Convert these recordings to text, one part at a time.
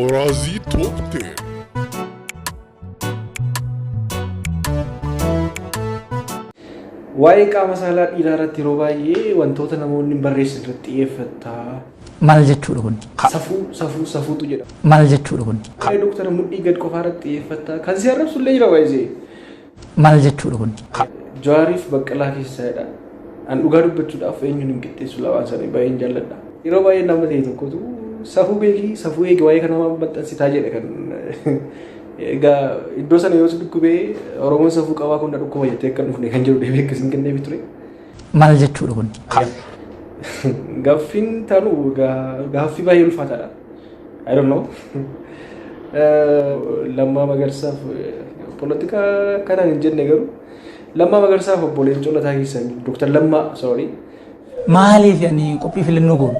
Oraazii Toopte. Waa'ee qaama saalaa dhiiraa irratti yeroo baay'ee wantoota namoonni barreessan irratti xiyyeeffata. Maal jechuudha kun? Safuutu jedhama. Maal jechuudha kun? Waa'ee doktara mudhii gad qofaa irratti xiyyeeffata. Kan si arrabsu illee jira baay'ee. Maal jechuudha kun? Jawaariif baqqalaa keessadha. An dhugaa dubbachuudhaaf eenyuun hin qixxeessu waan sana baay'een jaalladha. Yeroo baay'ee nama ta'e tokkotu safuu eegi waa'ee kana maxxansitaa jedhe kan egaa iddoo sana yoo dukkubee Oromoon safuu qabaa kun dhukkuma jettee akka dhufne kan jiru deebii akkasiin kenneef ture. Maal jechuudha kun? Gaaffiin taanu gaaffii baay'ee ulfaataadha. I don't know. Lammaa Magarsaaf polotikaa kanaan hin jenne garuu Lammaa Magarsaaf obboleen Colataa keessan Dr. Lammaa sorry. Maaliif ani qophii filannoo goonu?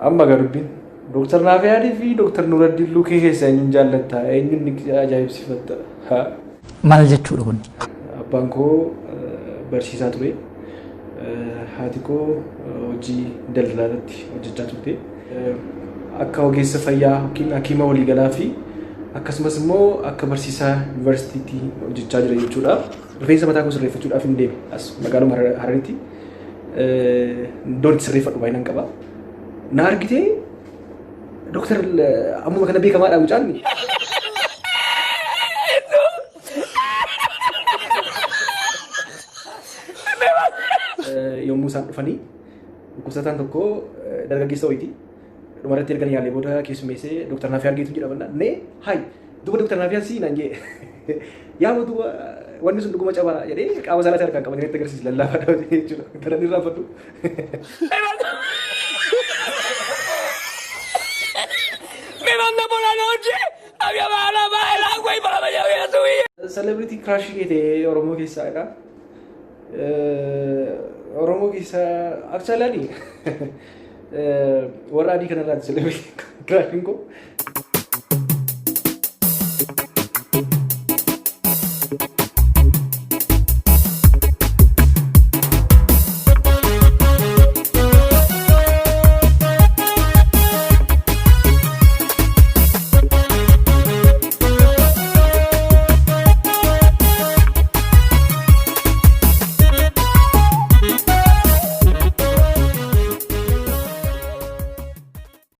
Amma garbiin Dr. Nafyadii fi Dr. Nuraddiin Lukee keessaa eenyuun jaallatta? Eenyuun ajaa'ibsiifatta? Maal jechuudha kun? Abbaan koo barsiisaa ture. Haati koo hojii daldalaa irratti hojjechaa turte. Akka ogeessa fayyaa yookiin hakiima waliigalaa fi akkasumas immoo akka barsiisaa yuunivarsiitiitti hojjechaa jira jechuudha. Rifeensa mataa koo sirreeffachuudhaaf hin deeme as magaaluma Hararitti. Iddoon itti sirreeffadhu baay'inaan qaba. Na argitee Doktor ammuma kana beekamaadha mucaan. Yommuu isaan dhufanii dhukkubsataan tokko dargaggeessa wayiiti. Dhumarratti erga yaalee booda keessummeessee Dr. Nafyad Getu jedhama. Nee hayi duuba Dr. Nafyad si naan jee yaa duuba wanni sun dhuguma cabaa jedhee qaama saalaa harkaan qabatee natti agarsiisa lallaafadha jechuudha. Kanan irraa fadhu. Celebrity crush keete Oromoo keessaadha. Oromoo keessa actually warra adii kanarraati celebrity crush ko.